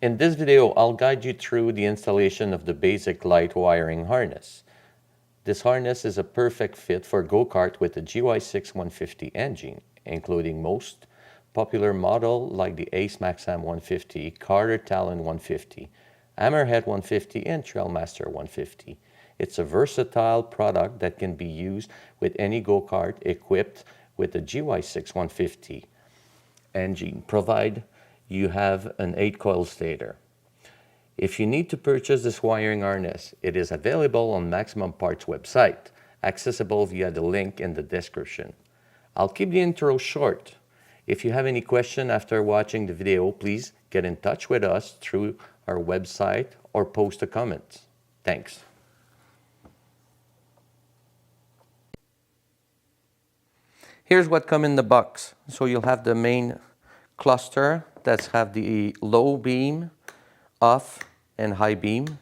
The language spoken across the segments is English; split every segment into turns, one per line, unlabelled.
In this video, I'll guide you through the installation of the basic light wiring harness. This harness is a perfect fit for go-kart with the GY6 150 engine, including most popular models like the Ace Maxxam 150, Talon 150, Hammerhead 150, and TrailMaster 150. It's a versatile product that can be used with any go-kart equipped with the GY6 150 engine, provided you have an 8-coil stator. If you need to purchase this wiring harness, it is available on Maximum Parts website, accessible via the link in the description. I'll keep the intro short. If you have any question after watching the video, please get in touch with us through our website or post a comment. Thanks. Here's what comes in the box. So you'll have the main cluster that have the low beam, off, and high beam.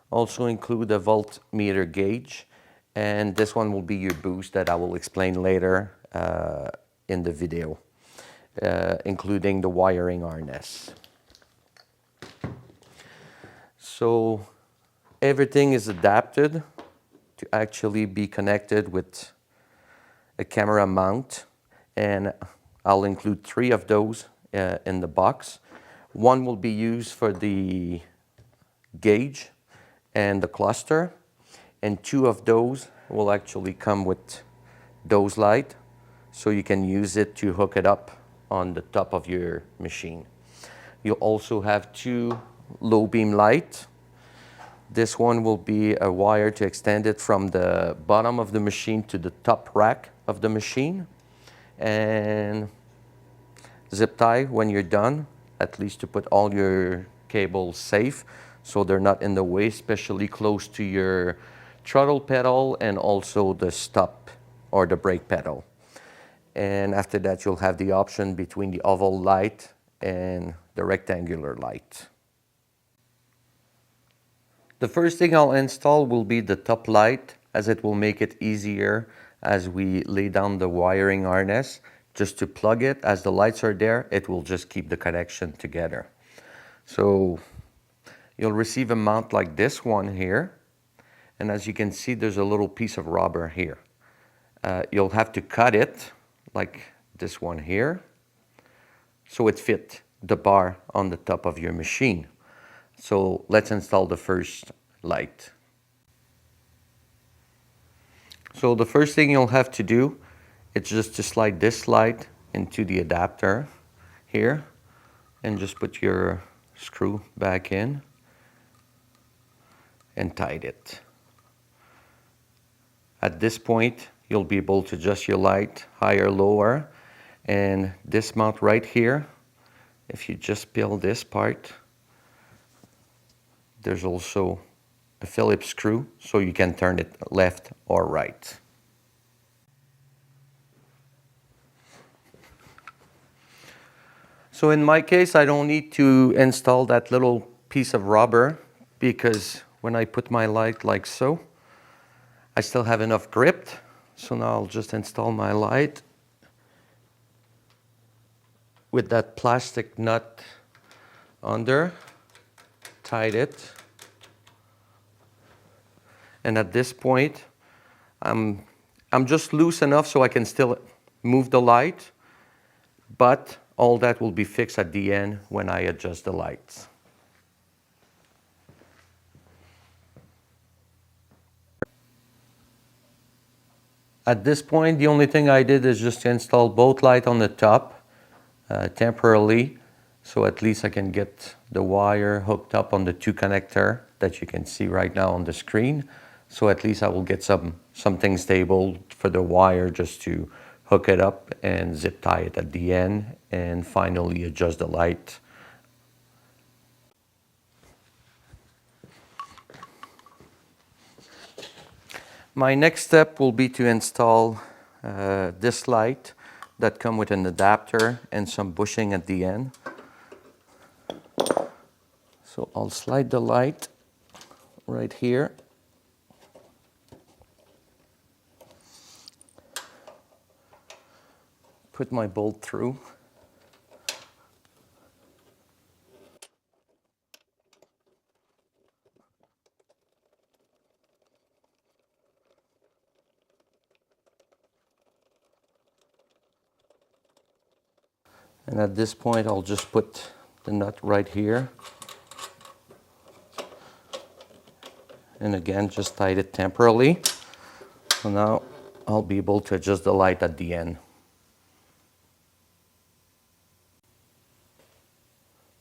Also include a voltmeter gauge, and this one will be your boost that I will explain later in the video, including the wiring harness. So everything is adapted to actually be connected with a camera mount, and I'll include 3 of those in the box. One will be used for the gauge and the cluster, and 2 of those will actually come with those light, so you can use it to hook it up on the top of your machine. You'll also have 2 low beam light. This one will be a wire to extend it from the bottom of the machine to the top rack of the machine, and zip tie when you're done, at least to put all your cables safe so they're not in the way, especially close to your throttle pedal and also the stop or the brake pedal. And after that, you'll have the option between the oval light and the rectangular light. The first thing I'll install will be the top light, as it will make it easier as we lay down the wiring harness. Just to plug it, as the lights are there, it will just keep the connection together. So you'll receive a mount like this one here, and as you can see, there's a little piece of rubber here. You'll have to cut it like this one here, so it fits the bar on the top of your machine. So let's install the first light. So the first thing you'll have to do is just to slide this light into the adapter here, and just put your screw back in and tight it. At this point, you'll be able to adjust your light higher, lower, and this mount right here, if you just peel this part, there's also a Phillips screw, so you can turn it left or right. So in my case, I don't need to install that little piece of rubber, because when I put my light like so, I still have enough grip. So now I'll just install my light with that plastic nut under, tight it. And at this point, I'm just loose enough so I can still move the light, but all that will be fixed at the end when I adjust the lights. At this point, the only thing I did is just to install both lights on the top temporarily, so at least I can get the wire hooked up on the 2 connectors that you can see right now on the screen. So at least I will get something stable for the wire, just to hook it up and zip tie it at the end, and finally adjust the light. My next step will be to install this light that comes with an adapter and some bushing at the end. So I'll slide the light right here. Put my bolt through. And at this point, I'll just put the nut right here. And again, just tied it temporarily. So now I'll be able to adjust the light at the end.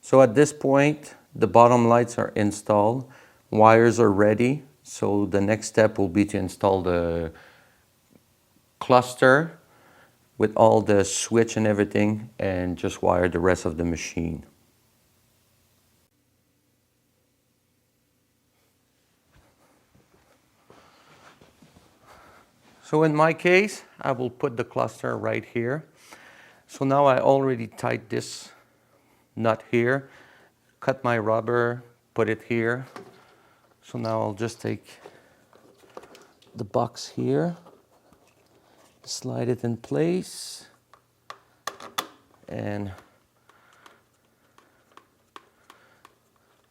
So at this point, the bottom lights are installed. Wires are ready. So the next step will be to install the cluster with all the switch and everything, and just wire the rest of the machine. So in my case, I will put the cluster right here. So now I already tied this nut here, cut my rubber, put it here. So now I'll just take the box here, slide it in place, and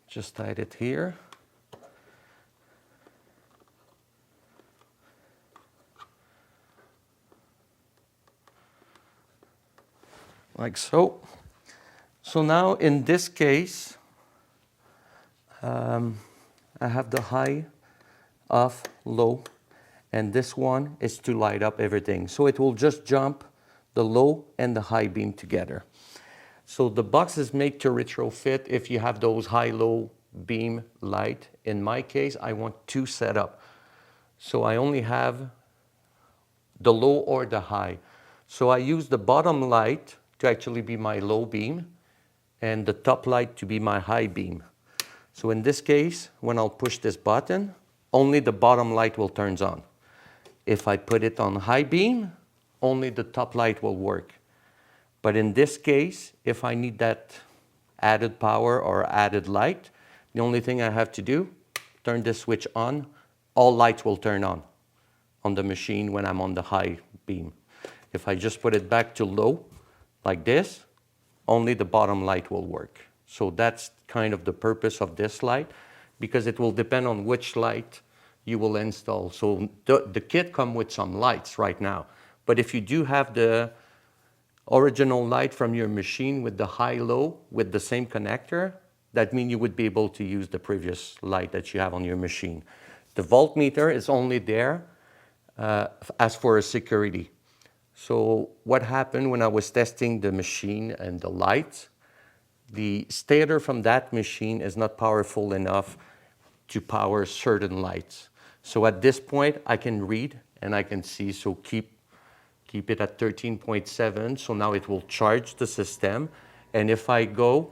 just tied it here. Like so. So now in this case, I have the high, off, low, and this one is to light up everything. So it will just jump the low and the high beam together. So the box is made to retrofit if you have those high-low beam light. In my case, I want two set up. So I only have the low or the high. So I use the bottom light to actually be my low beam and the top light to be my high beam. So in this case, when I'll push this button, only the bottom light will turn on. If I put it on high beam, only the top light will work. But in this case, if I need that added power or added light, the only thing I have to do, turn this switch on, all lights will turn on the machine when I'm on the high beam. If I just put it back to low, like this, only the bottom light will work. So that's kind of the purpose of this light, because it will depend on which light you will install. So the kit comes with some lights right now, but if you do have the original light from your machine with the high-low with the same connector, that means you would be able to use the previous light that you have on your machine. The voltmeter is only there as for a security. So what happened when I was testing the machine and the lights, the stator from that machine is not powerful enough to power certain lights. So at this point, I can read and I can see, so keep it at 13.7. So now it will charge the system. And if I go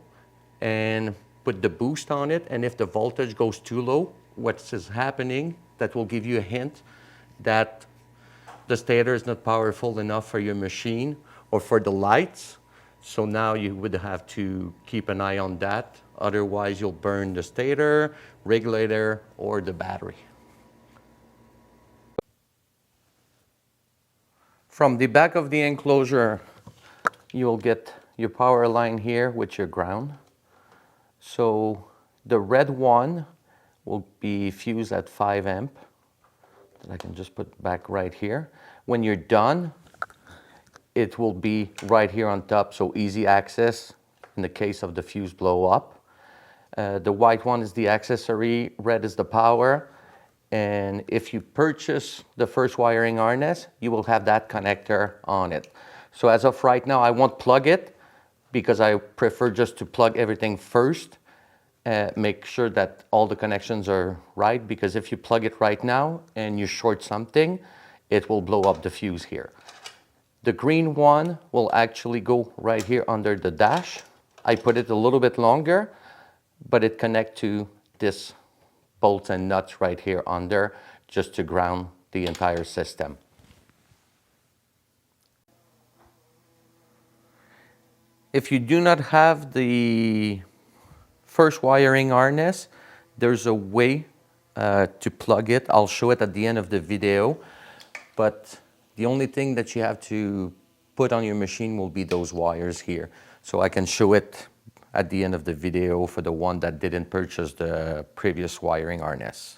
and put the boost on it, and if the voltage goes too low, what is happening, that will give you a hint that the stator is not powerful enough for your machine or for the lights. So now you would have to keep an eye on that. Otherwise, you'll burn the stator, regulator, or the battery. From the back of the enclosure, you will get your power line here with your ground. So the red one will be fused at 5 amp. That I can just put back right here. When you're done, it will be right here on top, so easy access in the case of the fuse blow up. The white one is the accessory, red is the power. And if you purchase the first wiring harness, you will have that connector on it. So as of right now, I won't plug it because I prefer just to plug everything first. Make sure that all the connections are right, because if you plug it right now and you short something, it will blow up the fuse here. The green one will actually go right here under the dash. I put it a little bit longer, but it connects to this bolts and nuts right here under, just to ground the entire system. If you do not have the first wiring harness, there's a way to plug it. I'll show it at the end of the video, but the only thing that you have to put on your machine will be those wires here. So I can show it at the end of the video for the one that didn't purchase the previous wiring harness.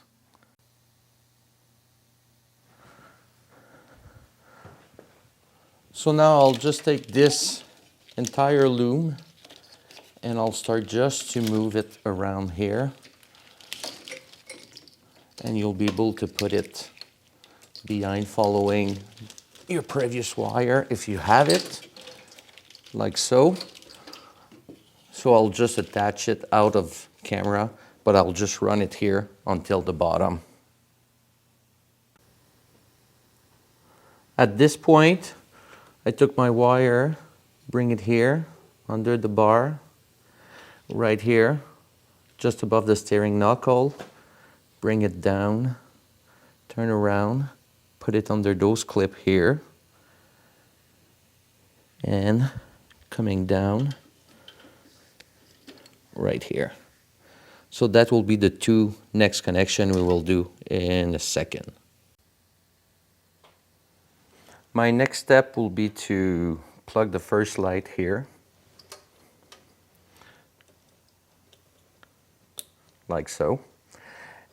So now I'll just take this entire loom, and I'll start just to move it around here, and you'll be able to put it behind following your previous wire if you have it, like so. So I'll just attach it out of camera, but I'll just run it here until the bottom. At this point, I took my wire, bring it here under the bar, right here, just above the steering knuckle, bring it down, turn around, put it under those clips here, and coming down right here. So that will be the two next connection we will do in a second. My next step will be to plug the first light here, like so.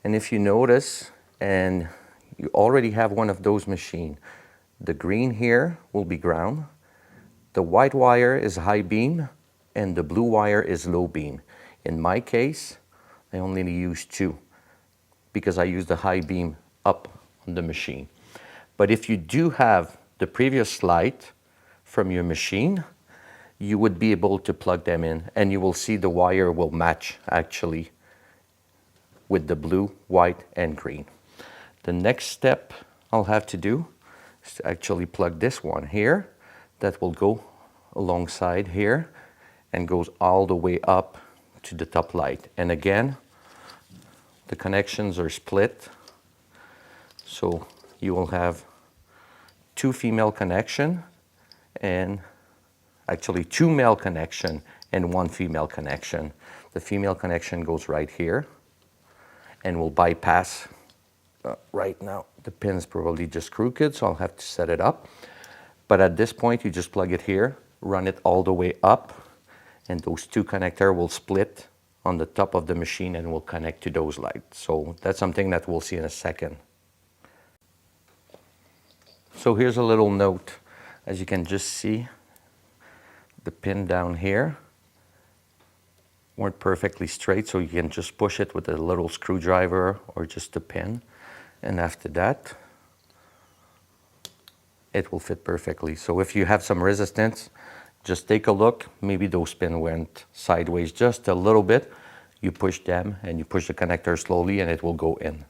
And if you notice, and you already have one of those machines, the green here will be ground, the white wire is high beam, and the blue wire is low beam. In my case, I only use two because I use the high beam up on the machine. But if you do have the previous light from your machine, you would be able to plug them in, and you will see the wire will match actually with the blue, white, and green. The next step I'll have to do is to actually plug this one here that will go alongside here and goes all the way up to the top light. And again, the connections are split, so you will have two female connection, and actually two male connection and one female connection. The female connection goes right here and will bypass right now. The pin is probably just crooked, so I'll have to set it up. But at this point, you just plug it here, run it all the way up, and those two connectors will split on the top of the machine and will connect to those lights. So that's something that we'll see in a second. So here's a little note. As you can just see, the pin down here weren't perfectly straight, so you can just push it with a little screwdriver or just a pin, and after that it will fit perfectly. So if you have some resistance, just take a look. Maybe those pins went sideways just a little bit. You push them and you push the connector slowly and it will go in.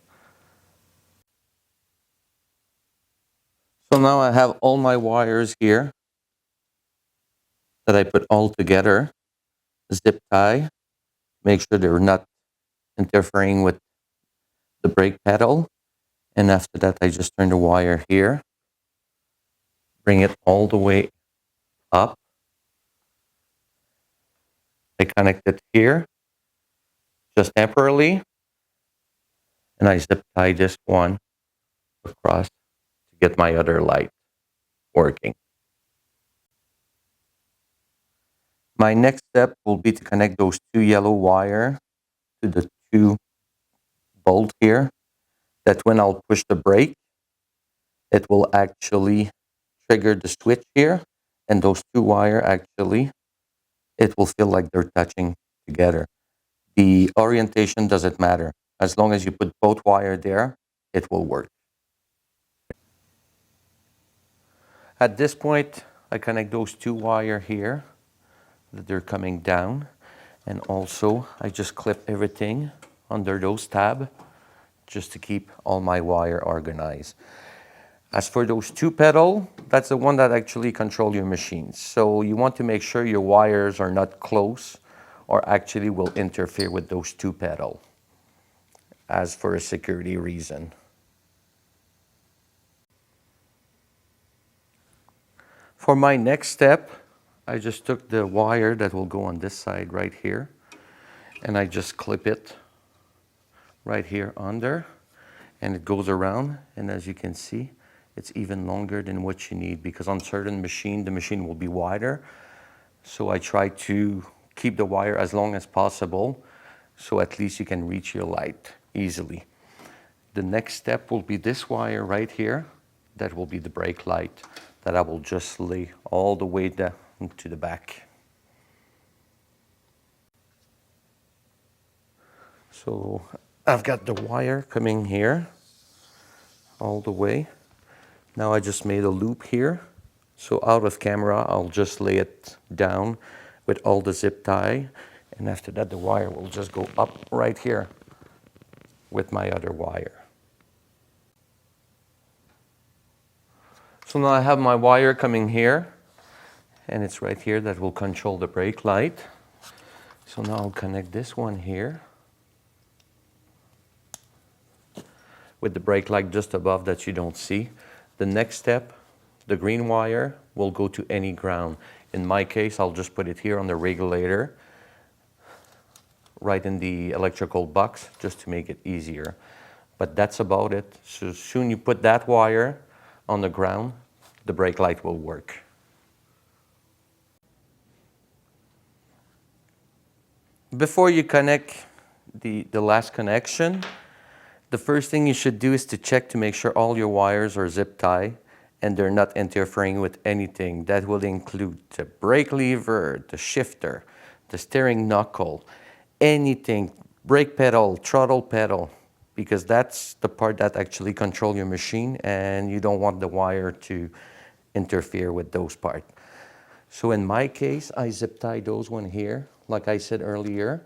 So now I have all my wires here that I put all together, zip tie, make sure they're not interfering with the brake pedal. And after that, I just turn the wire here, bring it all the way up. I connect it here, just temporarily, and I zip tie this one across to get my other light working. My next step will be to connect those two yellow wires to the two bolts here, that when I'll push the brake, it will actually trigger the switch here, and those two wires actually, it will feel like they're touching together. The orientation doesn't matter. As long as you put both wires there, it will work. At this point, I connect those two wires here that they're coming down, and also I just clip everything under those tabs just to keep all my wire organized. As for those two pedals, that's the one that actually control your machine. So you want to make sure your wires are not close or actually will interfere with those two pedals, as for a security reason. For my next step, I just took the wire that will go on this side right here, and I just clip it right here under, and it goes around, and as you can see, it's even longer than what you need, because on certain machine, the machine will be wider. So I try to keep the wire as long as possible, so at least you can reach your light easily. The next step will be this wire right here. That will be the brake light that I will just lay all the way into the back. So I've got the wire coming here all the way. Now I just made a loop here. So out of camera, I'll just lay it down with all the zip tie. And after that, the wire will just go up right here with my other wire. So now I have my wire coming here, and it's right here that will control the brake light. So now I'll connect this one here with the brake light just above that you don't see. The next step, the green wire will go to any ground. In my case, I'll just put it here on the regulator, right in the electrical box, just to make it easier. But that's about it. So soon you put that wire on the ground, the brake light will work. Before you connect the last connection, the first thing you should do is to check to make sure all your wires are zip tie and they're not interfering with anything. That will include the brake lever, the shifter, the steering knuckle, anything, brake pedal, throttle pedal, because that's the part that actually controls your machine and you don't want the wire to interfere with those parts. So in my case, I zip tie those one here. Like I said earlier,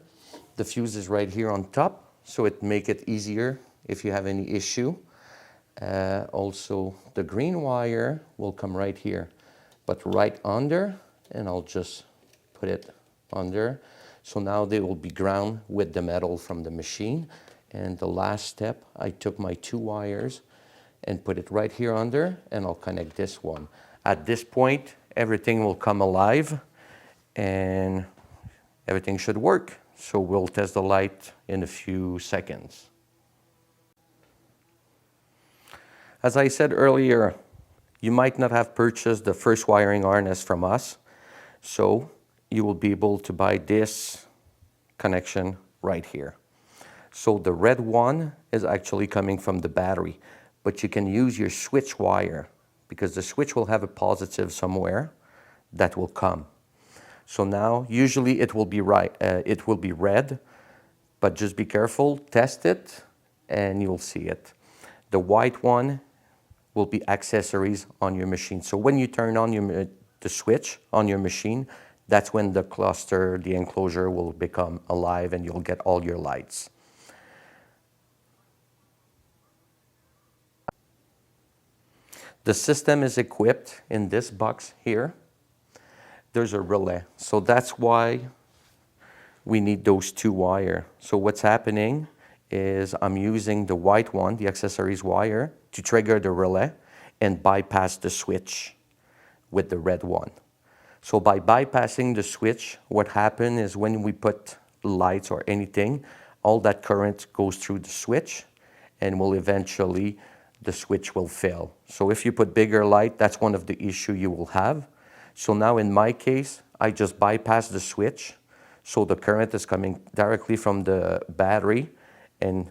the fuse is right here on top, so it make it easier if you have any issue. Also, the green wire will come right here, but right under, and I'll just put it under. So now they will be ground with the metal from the machine. And the last step, I took my two wires and put it right here under, and I'll connect this one. At this point, everything will come alive and everything should work. So we'll test the light in a few seconds. As I said earlier, you might not have purchased the first wiring harness from us, so you will be able to buy this connection right here. So the red one is actually coming from the battery, but you can use your switch wire because the switch will have a positive somewhere that will come. So now, usually it will be red, but just be careful, test it, and you'll see it. The white one will be accessories on your machine. So when you turn on the switch on your machine, that's when the cluster, the enclosure will become alive and you'll get all your lights. The system is equipped in this box here. There's a relay. So that's why we need those two wires. So what's happening is I'm using the white one, the accessories wire, to trigger the relay and bypass the switch with the red one. So by bypassing the switch, what happens is when we put lights or anything, all that current goes through the switch and will eventually, the switch will fail. So if you put bigger light, that's one of the issues you will have. So now in my case, I just bypass the switch. So the current is coming directly from the battery and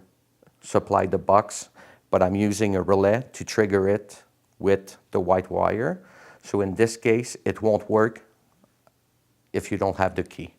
supply the box, but I'm using a relay to trigger it with the white wire. So in this case, it won't work if you don't have the key.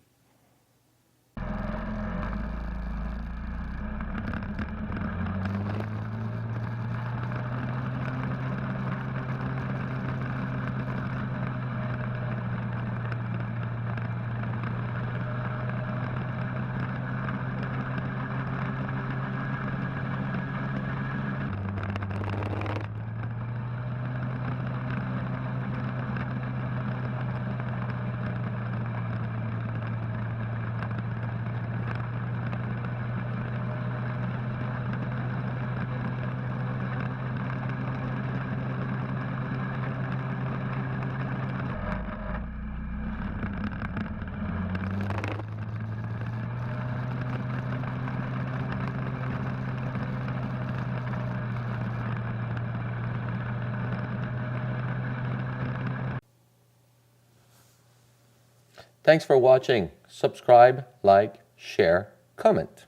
Thanks for watching. Subscribe, like, share, comment.